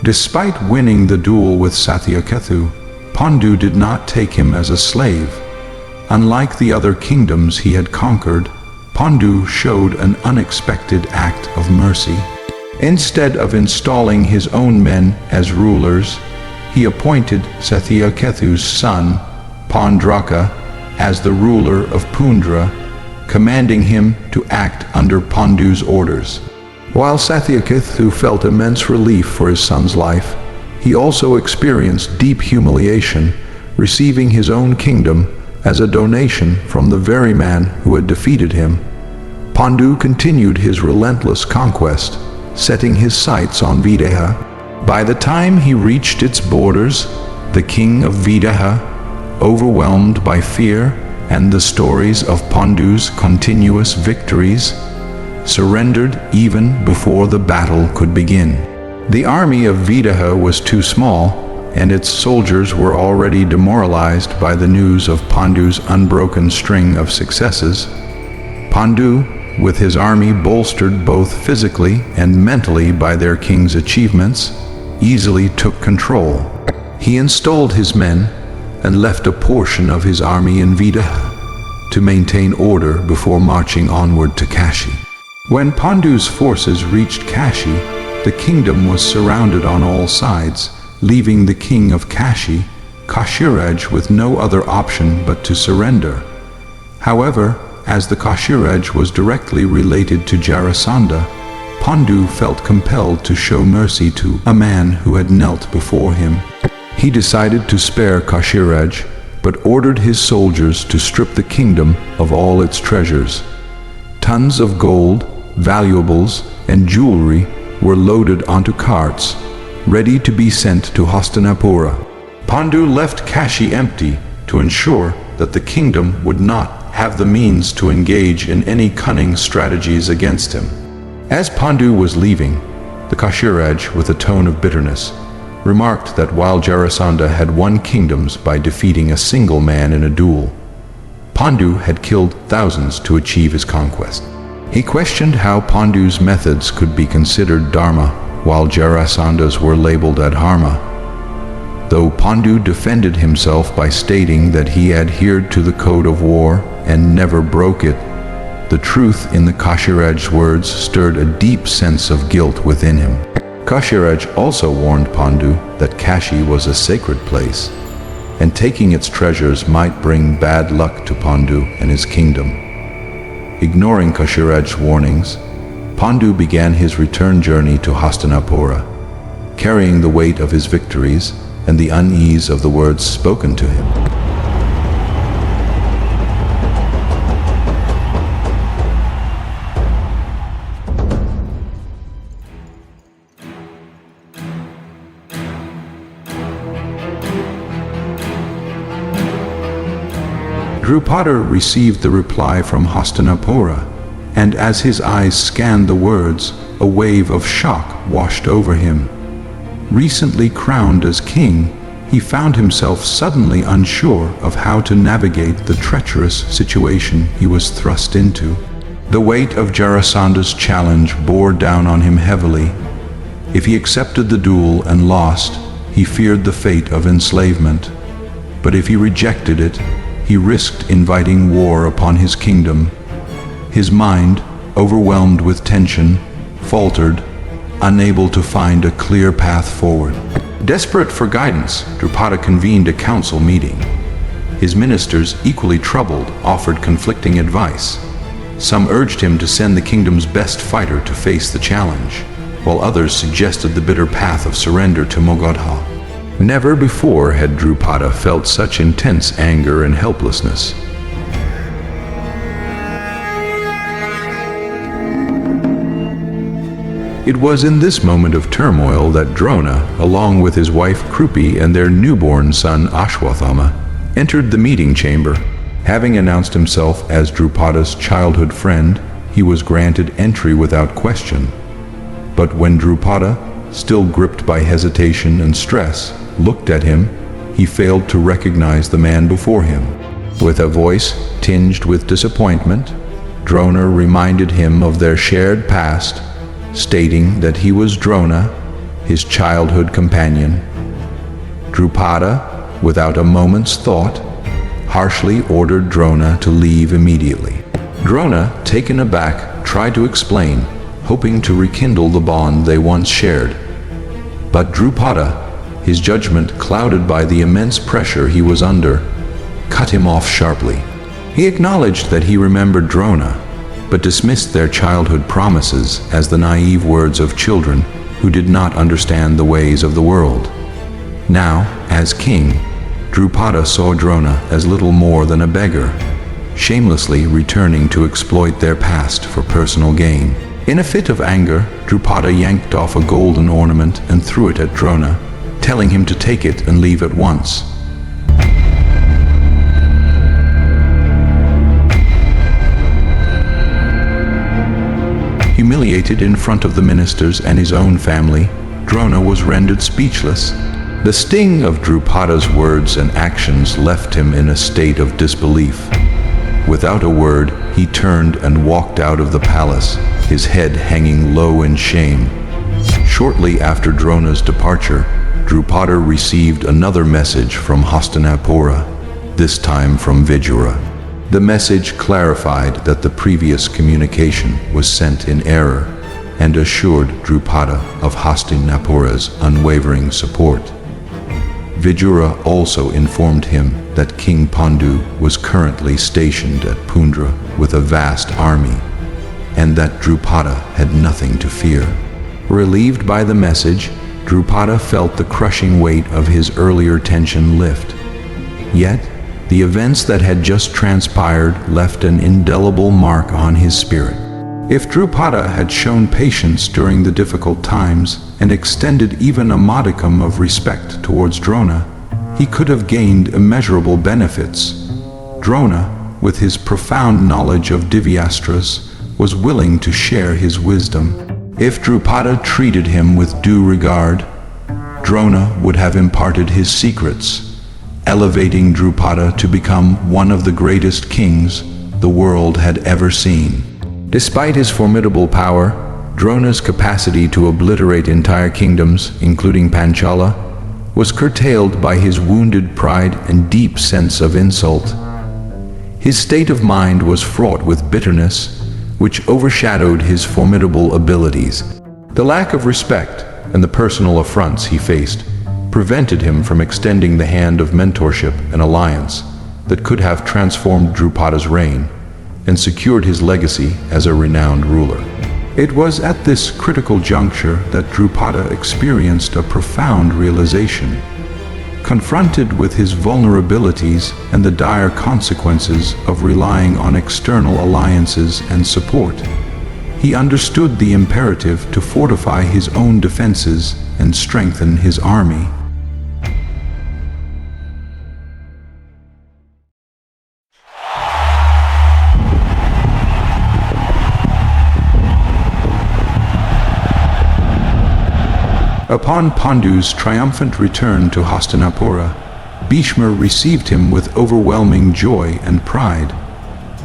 Despite winning the duel with Satyakethu, Paandu did not take him as a slave. Unlike the other kingdoms he had conquered, Paandu showed an unexpected act of mercy. Instead of installing his own men as rulers, he appointed Satyakethu's son, Pandraka, as the ruler of Pundra, commanding him to act under Pandu's orders. While Satyakethu felt immense relief for his son's life, he also experienced deep humiliation, receiving his own kingdom as a donation from the very man who had defeated him. Paandu continued his relentless conquest, setting his sights on Videha. By the time he reached its borders, the king of Videha, overwhelmed by fear and the stories of Pandu's continuous victories, surrendered even before the battle could begin. The army of Videha was too small, and its soldiers were already demoralized by the news of Pandu's unbroken string of successes. Paandu, with his army bolstered both physically and mentally by their king's achievements, easily took control. He installed his men and left a portion of his army in Videha to maintain order before marching onward to Kashi. When Pandu's forces reached Kashi, the kingdom was surrounded on all sides, leaving the king of Kashi, Kashiraj, with no other option but to surrender. However, as the Kashiraj was directly related to Jarasandha, Paandu felt compelled to show mercy to a man who had knelt before him. He decided to spare Kashiraj, but ordered his soldiers to strip the kingdom of all its treasures. Tons of gold, valuables, and jewelry were loaded onto carts, ready to be sent to Hastinapura. Paandu left Kashi empty to ensure that the kingdom would not have the means to engage in any cunning strategies against him. As Paandu was leaving, the Kashiraj, with a tone of bitterness, remarked that while Jarasandha had won kingdoms by defeating a single man in a duel, Paandu had killed thousands to achieve his conquest. He questioned how Pandu's methods could be considered dharma, while Jarasandha's were labeled adharma. Though Paandu defended himself by stating that he adhered to the code of war and never broke it, the truth in the Kashiraj's words stirred a deep sense of guilt within him. Kashiraj also warned Paandu that Kashi was a sacred place, and taking its treasures might bring bad luck to Paandu and his kingdom. Ignoring Kashiraj's warnings, Paandu began his return journey to Hastinapura, carrying the weight of his victories and the unease of the words spoken to him. Drupada received the reply from Hastinapura, and as his eyes scanned the words, a wave of shock washed over him. Recently crowned as king, he found himself suddenly unsure of how to navigate the treacherous situation he was thrust into. The weight of Jarasandha's challenge bore down on him heavily. If he accepted the duel and lost, he feared the fate of enslavement. But if he rejected it, he risked inviting war upon his kingdom. His mind, overwhelmed with tension, faltered, unable to find a clear path forward. Desperate for guidance, Drupada convened a council meeting. His ministers, equally troubled, offered conflicting advice. Some urged him to send the kingdom's best fighter to face the challenge, while others suggested the bitter path of surrender to Magadha. Never before had Drupada felt such intense anger and helplessness. It was in this moment of turmoil that Drona, along with his wife Krupi and their newborn son Ashwathama, entered the meeting chamber. Having announced himself as Drupada's childhood friend, he was granted entry without question. But when Drupada, still gripped by hesitation and stress, looked at him, he failed to recognize the man before him. With a voice tinged with disappointment, Drona reminded him of their shared past, stating that he was Drona, his childhood companion. Drupada, without a moment's thought, harshly ordered Drona to leave immediately. Drona, taken aback, tried to explain, hoping to rekindle the bond they once shared. But Drupada, his judgment clouded by the immense pressure he was under, cut him off sharply. He acknowledged that he remembered Drona, but dismissed their childhood promises as the naive words of children who did not understand the ways of the world. Now, as king, Drupada saw Drona as little more than a beggar, shamelessly returning to exploit their past for personal gain. In a fit of anger, Drupada yanked off a golden ornament and threw it at Drona, telling him to take it and leave at once. Humiliated in front of the ministers and his own family, Drona was rendered speechless. The sting of Drupada's words and actions left him in a state of disbelief. Without a word, he turned and walked out of the palace, his head hanging low in shame. Shortly after Drona's departure, Drupada received another message from Hastinapura, this time from Vidura. The message clarified that the previous communication was sent in error and assured Drupada of Hastinapura's unwavering support. Vidura also informed him that King Paandu was currently stationed at Pundra with a vast army, and that Drupada had nothing to fear. Relieved by the message, Drupada felt the crushing weight of his earlier tension lift. Yet, the events that had just transpired left an indelible mark on his spirit. If Drupada had shown patience during the difficult times and extended even a modicum of respect towards Drona, he could have gained immeasurable benefits. Drona, with his profound knowledge of Divyastras, was willing to share his wisdom. If Drupada treated him with due regard, Drona would have imparted his secrets, elevating Drupada to become one of the greatest kings the world had ever seen. Despite his formidable power, Drona's capacity to obliterate entire kingdoms, including Panchala, was curtailed by his wounded pride and deep sense of insult. His state of mind was fraught with bitterness, which overshadowed his formidable abilities. The lack of respect and the personal affronts he faced prevented him from extending the hand of mentorship and alliance that could have transformed Drupada's reign and secured his legacy as a renowned ruler. It was at this critical juncture that Drupada experienced a profound realization. Confronted with his vulnerabilities and the dire consequences of relying on external alliances and support, he understood the imperative to fortify his own defenses and strengthen his army. Upon Pandu's triumphant return to Hastinapura, Bhishma received him with overwhelming joy and pride.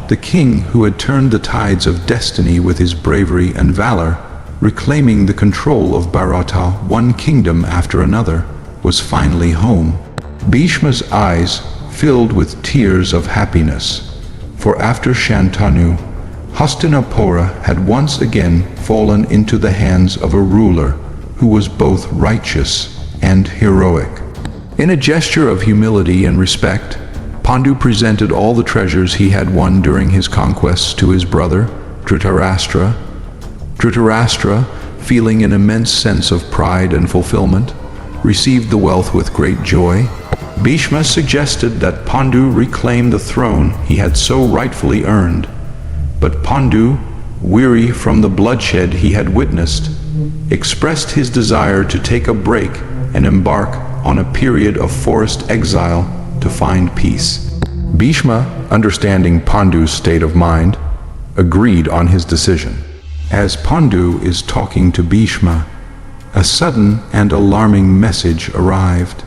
The king who had turned the tides of destiny with his bravery and valor, reclaiming the control of Bharata one kingdom after another, was finally home. Bhishma's eyes filled with tears of happiness, for after Shantanu, Hastinapura had once again fallen into the hands of a ruler who was both righteous and heroic. In a gesture of humility and respect, Pandu presented all the treasures he had won during his conquests to his brother, Dhritarashtra. Dhritarashtra, feeling an immense sense of pride and fulfillment, received the wealth with great joy. Bhishma suggested that Pandu reclaim the throne he had so rightfully earned, but Pandu, weary from the bloodshed he had witnessed, expressed his desire to take a break and embark on a period of forest exile to find peace. Bhishma, understanding Pandu's state of mind, agreed on his decision. As Pandu is talking to Bhishma, a sudden and alarming message arrived.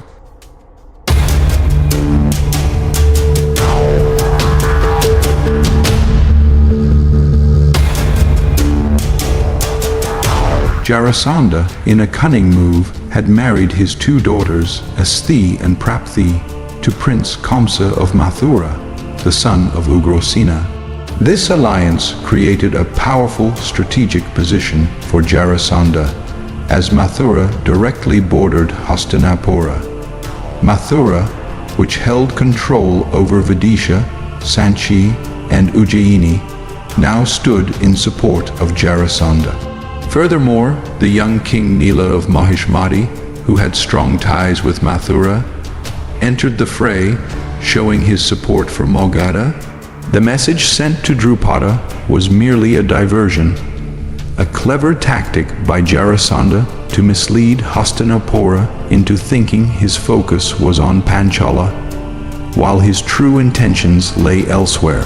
Jarasandha, in a cunning move, had married his two daughters, Asthi and Prapthi, to Prince Kamsa of Mathura, the son of Ugrasena. This alliance created a powerful strategic position for Jarasandha, as Mathura directly bordered Hastinapura. Mathura, which held control over Videsha, Sanchi, and Ujjaini, now stood in support of Jarasandha. Furthermore, the young King Nila of Mahishmati, who had strong ties with Mathura, entered the fray, showing his support for Magadha. The message sent to Drupada was merely a diversion, a clever tactic by Jarasandha to mislead Hastinapura into thinking his focus was on Panchala, while his true intentions lay elsewhere.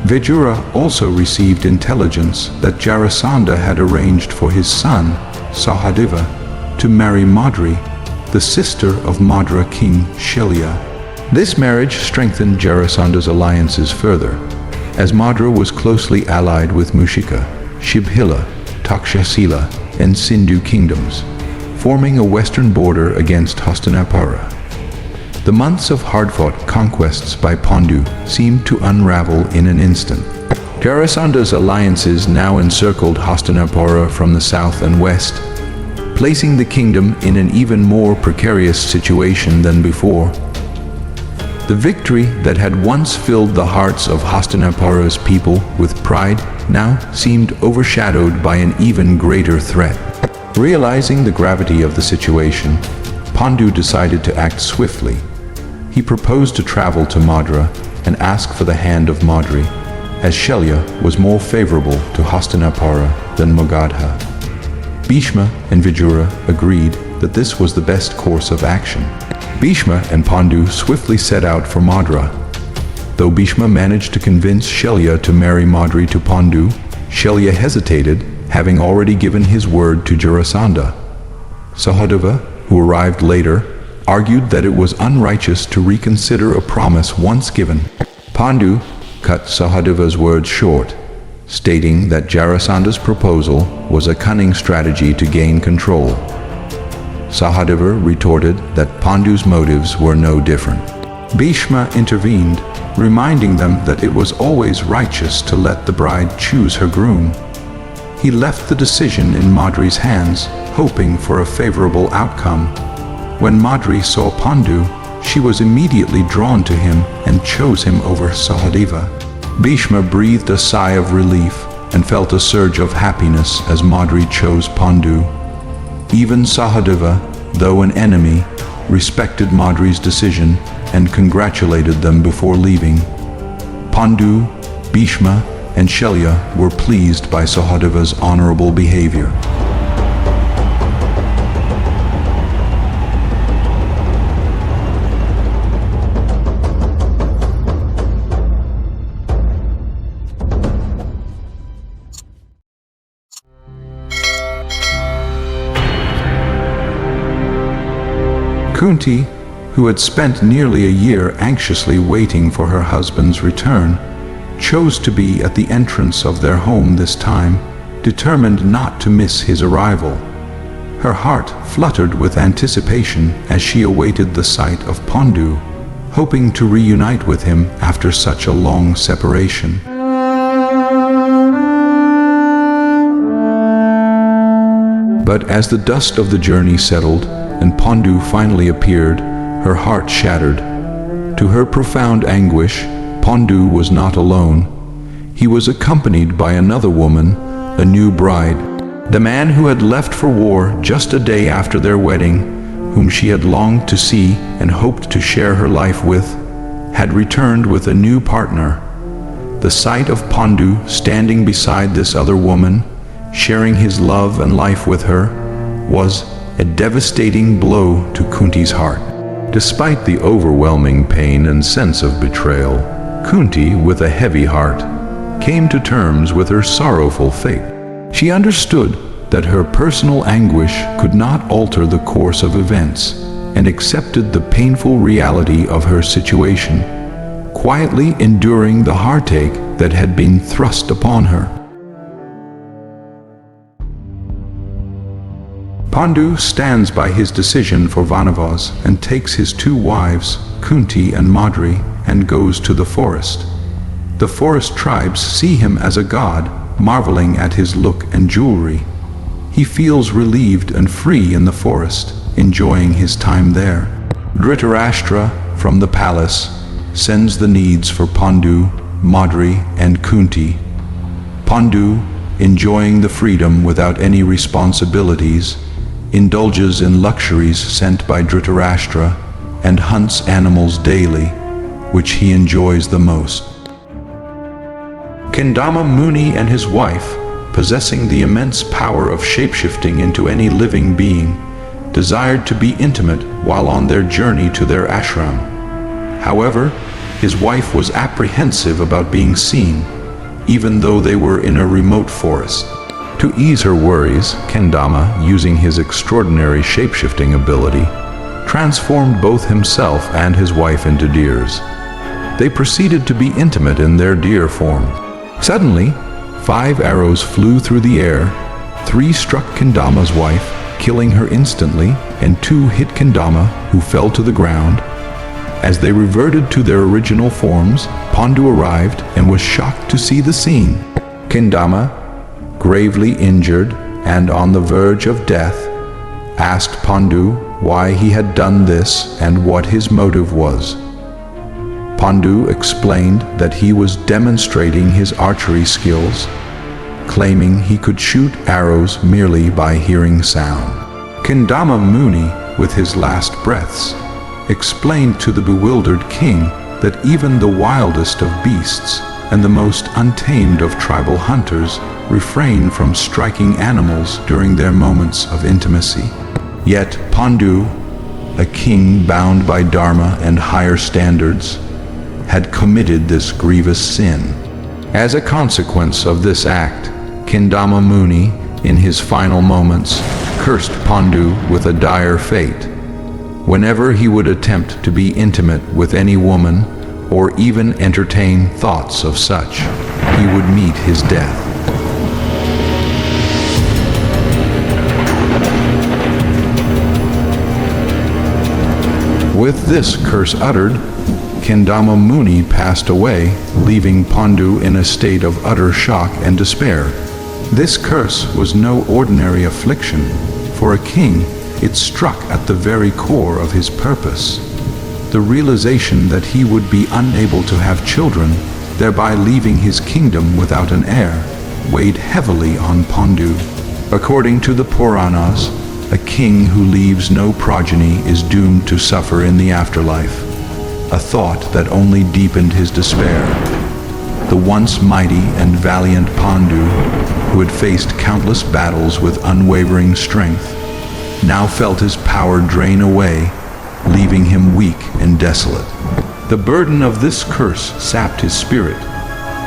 Vidura also received intelligence that Jarasandha had arranged for his son, Sahadeva, to marry Madri, the sister of Madra King Shelya. This marriage strengthened Jarasandha's alliances further, as Madra was closely allied with Mushika, Shibhila, Takshasila, and Sindhu kingdoms, forming a western border against Hastinapura. The months of hard-fought conquests by Paandu seemed to unravel in an instant. Jarasandha's alliances now encircled Hastinapura from the south and west, placing the kingdom in an even more precarious situation than before. The victory that had once filled the hearts of Hastinapura's people with pride now seemed overshadowed by an even greater threat. Realizing the gravity of the situation, Paandu decided to act swiftly. He proposed to travel to Madra and ask for the hand of Madri, as Shelya was more favorable to Hastinapura than Magadha. Bhishma and Vidura agreed that this was the best course of action. Bhishma and Paandu swiftly set out for Madra. Though Bhishma managed to convince Shelya to marry Madri to Paandu, Shelya hesitated, having already given his word to Jarasandha. Sahadeva, who arrived later, argued that it was unrighteous to reconsider a promise once given. Paandu cut Sahadeva's words short, stating that Jarasandha's proposal was a cunning strategy to gain control. Sahadeva retorted that Pandu's motives were no different. Bhishma intervened, reminding them that it was always righteous to let the bride choose her groom. He left the decision in Madri's hands, hoping for a favorable outcome. When Madri saw Paandu, she was immediately drawn to him and chose him over Sahadeva. Bhishma breathed a sigh of relief and felt a surge of happiness as Madri chose Paandu. Even Sahadeva, though an enemy, respected Madri's decision and congratulated them before leaving. Paandu, Bhishma, and Shelya were pleased by Sahadeva's honorable behavior. Kunti, who had spent nearly a year anxiously waiting for her husband's return, chose to be at the entrance of their home this time, determined not to miss his arrival. Her heart fluttered with anticipation as she awaited the sight of Paandu, hoping to reunite with him after such a long separation. But as the dust of the journey settled and Paandu finally appeared, her heart shattered. To her profound anguish, Paandu was not alone. He was accompanied by another woman, a new bride. The man who had left for war just a day after their wedding, whom she had longed to see and hoped to share her life with, had returned with a new partner. The sight of Paandu standing beside this other woman, sharing his love and life with her, was a devastating blow to Kunti's heart. Despite the overwhelming pain and sense of betrayal, Kunti, with a heavy heart, came to terms with her sorrowful fate. She understood that her personal anguish could not alter the course of events, and accepted the painful reality of her situation, quietly enduring the heartache that had been thrust upon her. Paandu stands by his decision for Vanavas and takes his two wives, Kunti and Madri, and goes to the forest. The forest tribes see him as a god, marveling at his look and jewelry. He feels relieved and free in the forest, enjoying his time there. Dhritarashtra, from the palace, sends the needs for Paandu, Madri, and Kunti. Paandu, enjoying the freedom without any responsibilities, indulges in luxuries sent by Dhritarashtra and hunts animals daily, which he enjoys the most. Kindama Muni and his wife, possessing the immense power of shapeshifting into any living being, desired to be intimate while on their journey to their ashram. However, his wife was apprehensive about being seen, even though they were in a remote forest. To ease her worries, Kindama, using his extraordinary shapeshifting ability, transformed both himself and his wife into deers. They proceeded to be intimate in their deer form. Suddenly, 5 arrows flew through the air. 3 struck Kindama's wife, killing her instantly, and 2 hit Kindama, who fell to the ground. As they reverted to their original forms, Paandu arrived and was shocked to see the scene. Kindama, gravely injured and on the verge of death, asked Paandu why he had done this and what his motive was. Paandu explained that he was demonstrating his archery skills, claiming he could shoot arrows merely by hearing sound. Kindama Muni, with his last breaths, explained to the bewildered king that even the wildest of beasts and the most untamed of tribal hunters refrain from striking animals during their moments of intimacy. Yet Paandu, a king bound by dharma and higher standards, had committed this grievous sin. As a consequence of this act, Kindama Muni, in his final moments, cursed Paandu with a dire fate. Whenever he would attempt to be intimate with any woman, or even entertain thoughts of such, he would meet his death. With this curse uttered, Kindama Muni passed away, leaving Paandu in a state of utter shock and despair. This curse was no ordinary affliction. For a king, it struck at the very core of his purpose. The realization that he would be unable to have children, thereby leaving his kingdom without an heir, weighed heavily on Paandu. According to the Puranas, a king who leaves no progeny is doomed to suffer in the afterlife, a thought that only deepened his despair. The once mighty and valiant Paandu, who had faced countless battles with unwavering strength, now felt his power drain away, leaving him weak and desolate. The burden of this curse sapped his spirit,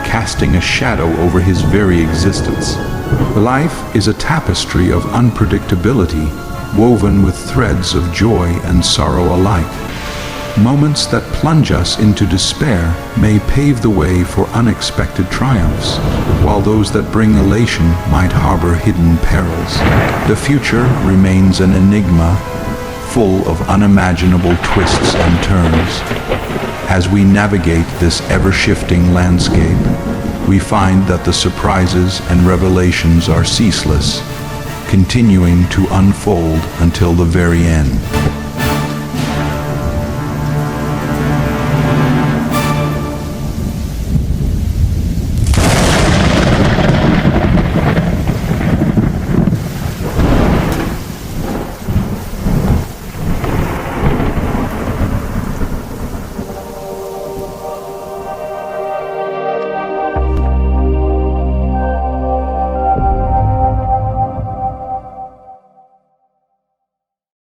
casting a shadow over his very existence. Life is a tapestry of unpredictability, woven with threads of joy and sorrow alike. Moments that plunge us into despair may pave the way for unexpected triumphs, while those that bring elation might harbor hidden perils. The future remains an enigma, full of unimaginable twists and turns. As we navigate this ever-shifting landscape, we find that the surprises and revelations are ceaseless, continuing to unfold until the very end.